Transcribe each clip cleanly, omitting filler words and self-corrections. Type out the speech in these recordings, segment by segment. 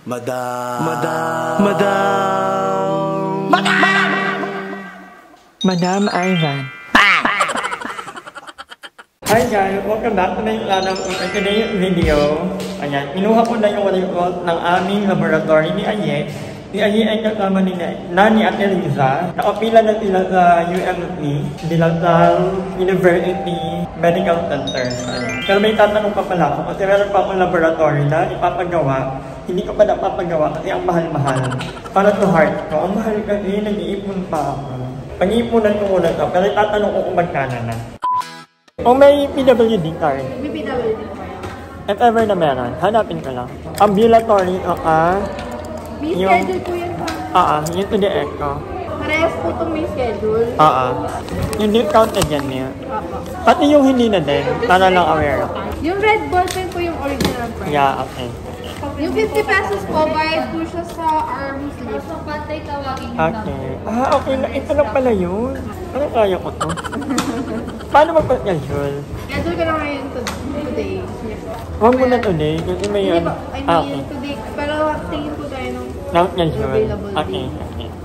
Madam Ivan. Hi guys, welcome back to my today's video. Ayan, inuha ko na yung result ng aming laboratory ni Aye. Si Aye ay kasama ni Nani at Eliza. Nakapila na sila sa UMP, Dilatal University Medical Center. Ayan. Pero may tatanong pa pala ako kasi meron pa akong laboratory na ipapagawa. Hindi ko pa napapagawa kasi ang mahal-mahal. Para to heart ko, ang mahal kasi nag-iipon pa ako. Pag-iipunan ko muna ito, pero tatanong ko kung magkano na. Kung may PWD card. May PWD card. If ever na meron, hanapin ko lang. Ambulatory, may schedule po yan pa. Yung to the echo. Parehas po itong may schedule. Yung discount na dyan niya. Pati yung hindi na din, para lang aware. Yung red ballpen po yung original price. Yeah, okay. Yung 50 pesos po, bayad po siya sa arm sleeve. So, patay tawagin yung okay. Okay na. Ito lang pala yun. Ano kaya ko to? Paano magpa-schedule? Schedule ko na ngayon today. Huwag mo na today, kasi may yun. I mean, okay. Today. Pero tingin po tayo ng available. Okay.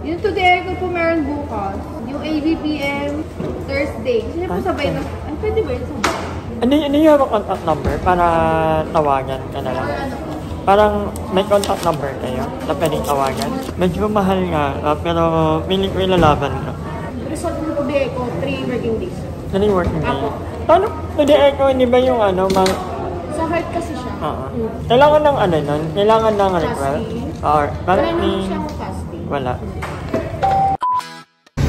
Yung today ko po meron bukas. Yung ABPM, Thursday. Kasi po sabay na. Ay, pwede ba yun sabay? Ano yung contact number para tawagan ka na lang? Parang may contact number kayo na pwedeng tawagan. Medyo mahal nga, pero piling ko ilalaban ka. Result mo today ko, 3 working days. 3 working days? Paano today ko, hindi ba yung Sa heart kasi siya. Kailangan ng nun? Kailangan ng request? Or, wala naman siyang fasting. Wala.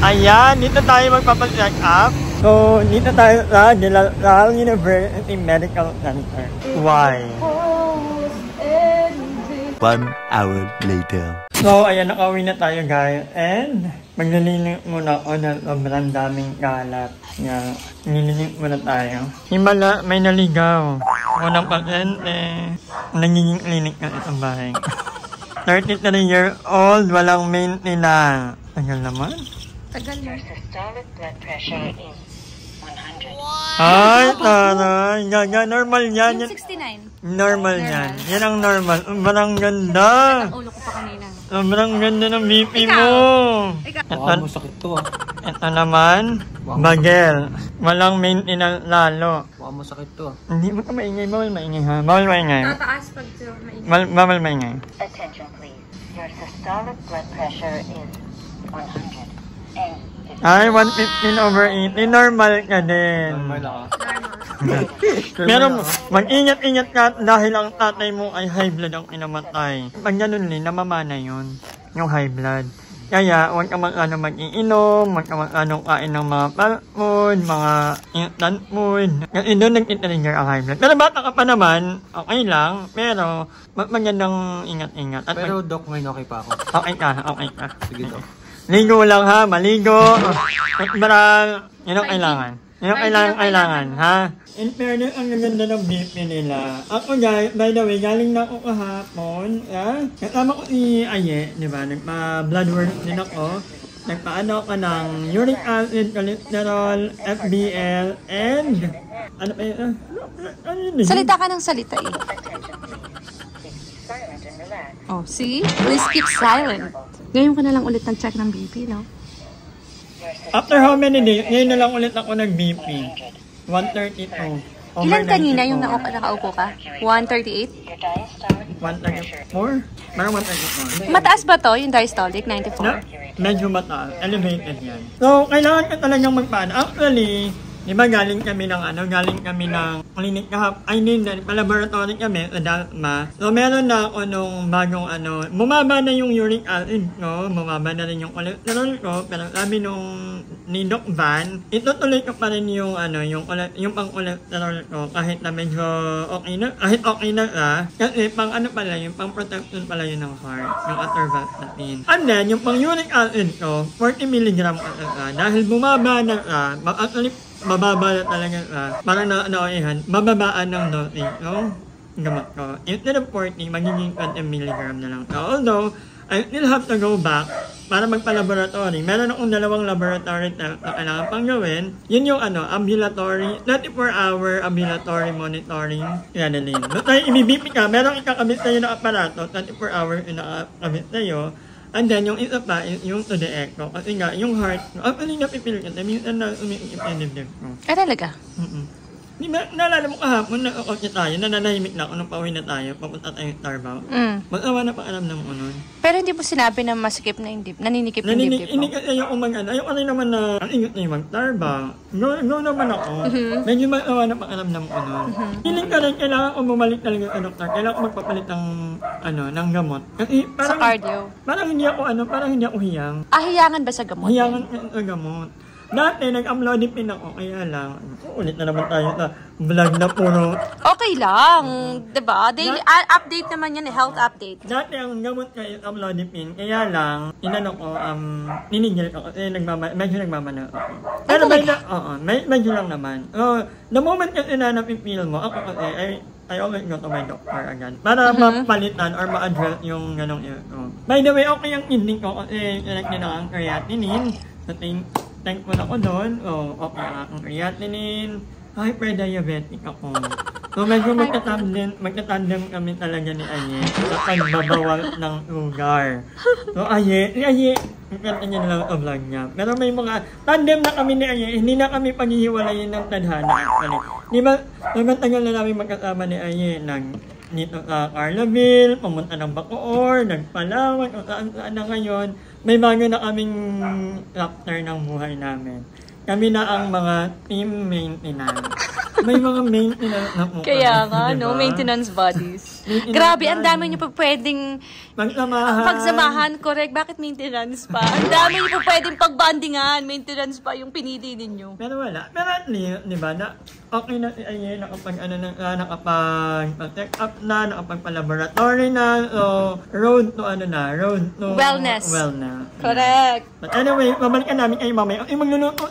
Ayan, dito tayo magpapacheck up. So, dito tayo sa Dilatal University Medical Center. Why? 1 hour later. So, ayan, nakauwi na tayo guys. And, maglilinis muna ako na sobrang daming kalat. Yan, nilinis muna tayo. Himala, may naligaw. Unang pasyente. Nagiging clinic na itong bahay. 33-year-old, walang maintenance. Tagal naman. Tagal na. Systolic blood pressure is 100. Ay, taray. Normal yan. Yung 69. Normal yan. Yan ang normal. Sobrang ganda. Ang ulo ko pa kanina. Sobrang ganda ng BP mo. Wow, masakit to Ito naman, bagel. Walang maintenance lalo. Wow, masakit to Hindi mo ka maingay. Bawal maingay ha. Bawal maingay. Tataas pag maingay. Bawal maingay. Attention please. Your systolic blood pressure is 100. Ay, 115/80. Normal ka din. Normal ako. Pero mag-ingat-ingat ka dahil ang tatay mo ay high blood ang inamatay. Pag ganun din, namamana yun. Yung high blood. Kaya, huwag ka mag-iinom, huwag ka kain ng mga palmon, mga instant food. Kasi doon nag-trigger ang high blood. Pero bata ka pa naman, okay lang. Pero, magandang ingat-ingat. Pero Doc, ngayon okay pa ako. Okay ka. Sige to. Ligo lang ha, maligo. Barang, yun ang kailangan. Yun ang kailangan, ha? In fairness, ang ganda ng BP nila. Ako guys, by the way, galing na ako kahapon. Kasama ko si Aye, di ba? Nagpa-blood work din ako. Nagpaano ako ng uric acid, cholesterol, FBL, and... Ano pa yun? Salita ka ng salita eh. Oh, see? Please keep silent. Ngayon ka na lang ulit nag-check ng BP, no? After how many days? Ngayon na lang ulit ako nag-BP. 132. Ilan kanina yung nakaupo ka? 138? 134? Parang 134. Mataas ba to, yung diastolic? 94? No, medyo mataas. Elevated yan. So, kailangan ka talagang magpaano. Actually, di ba galing kami ng clinic kahap, laboratory kami sa Dalma. So, meron na ako nung bagong bumaba na yung uric acid ko, bumaba na rin yung cholesterol ko, pero sabi nung ni Doc Van, itutuloy ko pa rin yung pang cholesterol ko kahit na medyo okay na, kasi pang pala yun, pang protection pala yun ng heart, yung atorvastatin. And then, yung pang uric acid ko, 40 mg dahil bumaba na actually, mababa na talaga parang bababaan ng dosing gamot ko. Instead of 40, magiging 20 mg na lang. So, although, I still have to go back para magpa-laboratory. Meron akong 2 laboratory test na kailangan pang gawin. Yun yung ambulatory, 24-hour ambulatory monitoring adrenaline. No tayo ibibip ka, meron ikakabit sa'yo na aparato, 24-hour inakabit sa'yo. And then, yung isa pa, yung to the echo. Kasi nga, yung heart, actually napipil ka, minsan na umiikip yung dibdib ko. Talaga? Di ba, naalala mo kahapon na okay tayo, nananahimik na ako nung pauwi na tayo, papunta tayo sa Starbucks. Mag-awa na pakiramdam mo nun. Pero hindi mo sinabi na masikip na yung naninikip yung dibdib mo. Ayoko ayoko rin naman na, ang ingot na yung mag-Starbucks. No naman ako. Medyo mag-awa na pakiramdam ko nun. Feeling ka rin, kailangan ko bumalik talaga sa doktor. Kailangan ko magpapalit ng gamot. Kasi parang, sa cardio? Parang hindi ako hiyang. Hiyangan ba sa gamot? Hiyangan sa gamot. Dati, nag-uploading ako, kaya lang, ulit na naman tayo sa vlog na puro. Okay lang, diba? Daily update naman yan, health update. Dati, ang gamot kayo, uploading pin, kaya lang, ninigil ko, kasi medyo nagmamana ako. Pero medyo lang naman. The moment kasi na napipil mo, ako kasi, I always go to my doctor agad. Para mapalitan or ma-address yung ganong ito. By the way, okay yung kidney ko kasi nilagyan ang creatinine. So, thankful ako doon. Okay ang creatinine. Hyper-diabetic ako. So, medyo magkatandem kami talaga ni Aye sa pagbabawal ng sugar. So, Aye, kanta niya lang ang vlog niya. Pero may mga tandem na kami ni Aye, hindi na kami paghihiwalayin ng tadhana. Di ba, tagal na namin magkasama ni Aye dito sa Carlaville, pumunta ng Bacoor, nagpalawan, o saan na ngayon. May bago na kaming chapter ng buhay namin. Kami na ang mga team maintenance. May mga maintenance na po. Kaya nga, diba? Maintenance bodies. Grabe, ang dami nyo pa pwedeng pagsamahan. Correct, bakit maintenance pa? Ang dami nyo pa pwedeng pagbandingan. Maintenance pa yung pinili ninyo. Pero wala. Pero at least, di ba, okay na si Aye, nakapag-check up na, nakapag-laboratory na, so, road to wellness. Correct. But anyway, babalikan namin kayo mamaya. Magluluto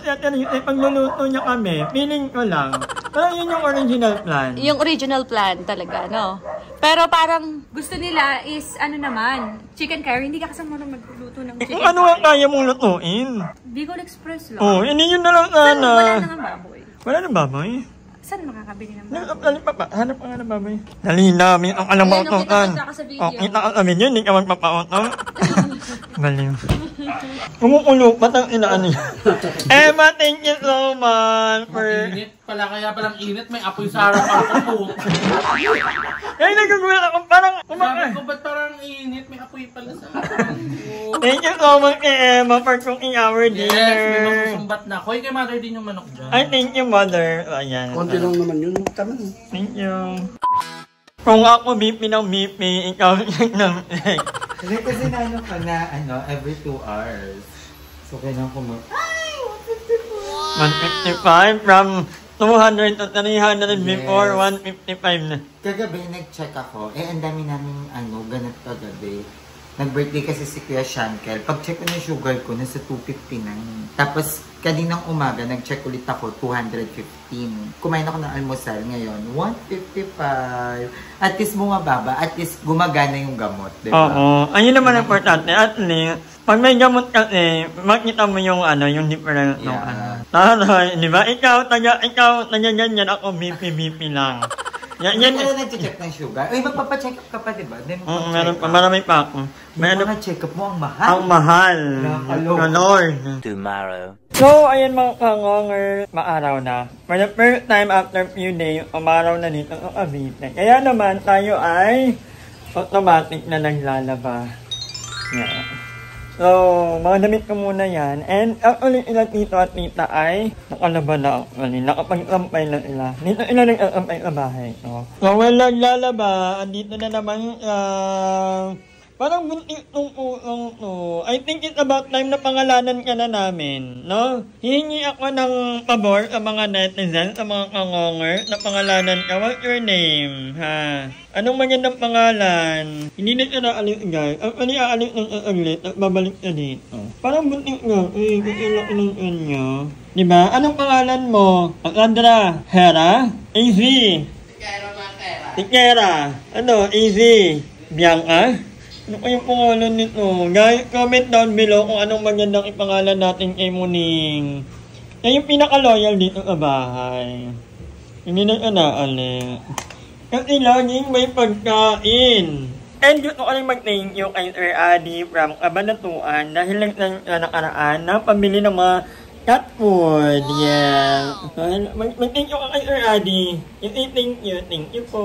niya kami. Feeling ko lang. Parang yun yung original plan. Yung original plan talaga, no? Pero parang gusto nila is, chicken curry. Hindi ka kasi marunong magluto ng chicken curry. Ano ang kaya mong lutuin? Bicol Express lang. Hindi yun na lang sana. Wala nang baboy. Wala nang baboy? Saan makakabili ng baboy? Hanap ka nga ng baboy. Dali namin ang alam mo utokan. Kita ka kami yun, hindi ka magpapauto. Baliw. Kumukulo, batang inaan niya. Emma, thank you so much for... Init pala, kaya palang init, may apoy sa harapan ko. Kaya nagkagulat ako, parang... Sabi ko, ba't parang init, may apoy pala sa harapan ko. Thank you so much kay Emma for cooking our dinner. Yes, may magsusumbat na. Hoy, kay mother din yung manok dyan. Ay, thank you, mother. Ayan. Konti lang naman yun. Tama. Thank you. Kung ako BP ng BP, ikaw ng egg. Kasi sinano ka na, every 2 hours. So, kailangan ko 155 from 200 to 300 before 155 na. Kagabi, nag-check ako. Ang dami namin, ganat kagabi. Nag-birthday kasi si Kuya Shankel. Pag-check ko na yung sugar ko, nasa 259. Tapos, kaninang umaga, nag-check ulit ako, 215. Kumain ako ng almusal ngayon, 155. At least bumababa, at least gumagana yung gamot, diba? Oo. Ayun naman importante. At least, pag may gamot kasi, makita mo yung difference ng Taray, di ba? Ikaw, taga ganyan, ako BP lang. Yan nag-check ng sugar. Uy, magpapacheck up ka pa, diba? Meron pa, marami pa ako. Yung mga check up mo, ang mahal. Ang mahal. Lord. Tomorrow. So, ayan mga kangonger, maaraw na. For the first time after few days, umaraw na dito sa Cavite. Kaya naman, tayo ay automatic na naglalaba. Yeah. So, mga damit ko muna yan. And actually, ilang tito at tita ay nakalaba na actually. Nakapag-sampay na sila. Dito sila nag-sampay sa bahay. So, well, naglalaba. Andito na naman, parang buntik tong ulang to. I think it's about time na pangalanan ka na namin, no? Hihingi ako ng pabor sa mga netizens, sa mga kangonger, na pangalanan ka. What's your name, ha? Anong magandang pangalan? Hindi na siya naalis, guys. Actually, aalis ng saglit at babalik na dito. Parang buntik nga. Kailangan ng kanya. Diba? Anong pangalan mo? Sandra? Hera? Easy? Tikera. Ano? Easy? Bianca? Ano kayong pangalan nito? Guys, comment down below kung anong magandang ipangalan natin kay Muning. Yan yung pinaka-loyal dito sa bahay. Hindi na inaalit. Kasi laging may pagkain. And gusto ko rin mag-thank you kay Sir Adi from Cabanatuan dahil lang nakaraan na pamili ng mga cat food. Yeah. Mag-thank you kay Sir Adi. Thank you po.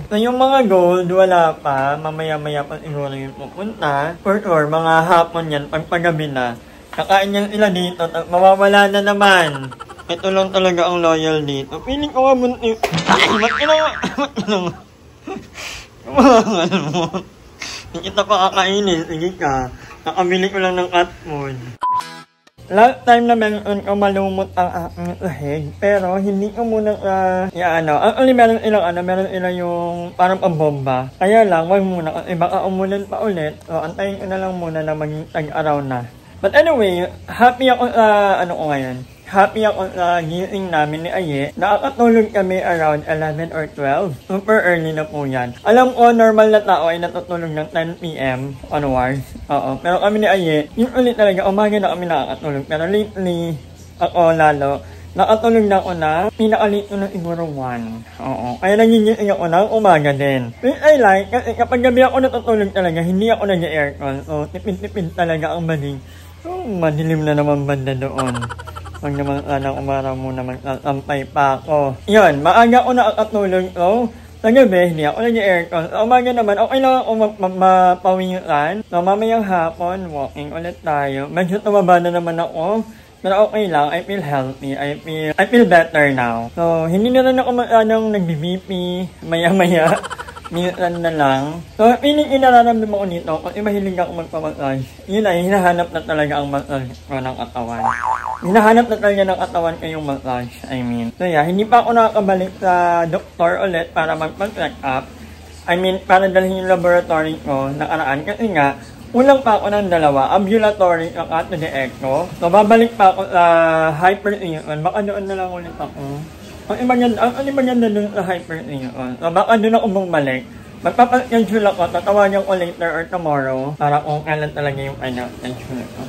So yung mga gold, wala pa. Mamaya-maya pa siguro yung pupunta. For sure, mga hapon yan, pagpagabi na. Kakain yan sila dito, mawawala na naman. Ito lang talaga ang loyal dito. Piling ko nga munti. Ba't kailangan? Kumangal mo. Hindi kita pa kakainin. Sige ka. Nakabili ko lang ng cat food. Last time na meron ko malumot ang aking lahig. Pero hindi ko muna actually meron ilang yung parang pambomba. Kaya lang, wag muna. Kasi baka umulan pa ulit. So, antayin ko na lang muna na maging tag-araw na. But anyway, happy ako sa ngayon. Happy ako sa gising namin ni Aye. Nakakatulog kami around 11 or 12. Super early na po yan. Alam ko, normal na tao ay natutulog ng 10 PM onwards. Oo. Pero kami ni Aye, yung ulit talaga, umaga na kami nakakatulog. Pero lately, ako lalo, nakatulog na ako na pinaka-late ko na siguro 1. Oo. Kaya nangingising ako ng umaga din. Which I like, kasi kapag gabi ako natutulog talaga, hindi ako nag-aircon. So, tipid-tipid talaga ang bading. So, madilim na naman banda doon. Huwag naman anang umaraw muna magsasampay pa ako. Yun, maaga ako nakakatulog. So, sa gabi, hindi ako nag-aircon. Sa umaga naman, okay lang ako mapawisan. So, mamayang hapon, walking ulit tayo. Medyo tumaba na naman ako. Pero okay lang, I feel healthy. I feel better now. So, hindi na rin ako anong nag-BP. Maya-maya. Minsan na lang. So, feeling inararamdaman ko nito kasi mahilig ako magpamassage. Yun ay, hinahanap na talaga ang massage ko ng katawan. Hinahanap na talaga ng katawan ko yung massage, I mean. So yeah, hindi pa ako nakakabalik sa doktor ulit para magpa-check up. I mean, para dalhin yung laboratory ko nakaraan. Kasi nga, ulang pa ako ng dalawa, ambulatory at to the echo. So, babalik pa ako sa hyper-ion. Baka doon na lang ulit ako. Ang maganda dun sa hyper-ion. So, baka doon ako bumalik. Magpapaschedule ako, tatawagan ko later or tomorrow para kung kailan talaga yung schedule ko.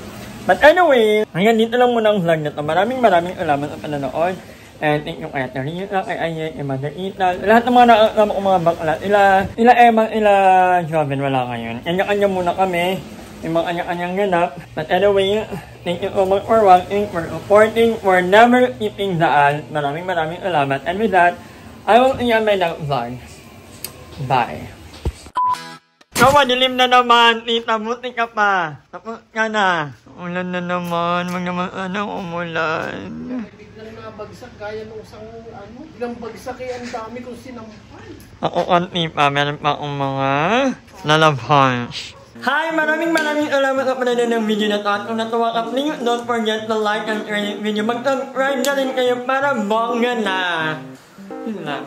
But anyway, hanggang dito lang muna ang vlog na ito. Maraming salamat sa panonood. And thank you kay Teresa, kay Aye, kay Mother Ethan. Lahat ng mga nakakama kong mga bakla. Ila Emma, ila Joven, wala ngayon. Kanya-kanya muna kami. Yung mga kanya-kanyang ganap. But anyway, thank you so much for watching, for supporting, for never keeping the ad. Maraming salamat. And with that, I will see you on my next vlog. Bye. So, madilim na naman. Tita, buti ka pa. Tapos ka na. Ulan na naman. Anong umulan. Biglang nabagsak. Gaya nung isang biglang bagsak ang dami kong sinampal. Ako konti pa. Meron pa akong mga lalabhans. Hi! Maraming salamat sa panonood ng video na ito. At kung natuwa ka, please don't forget to like and share this video. Mag-subscribe na rin kayo para bongga na. Yun lang.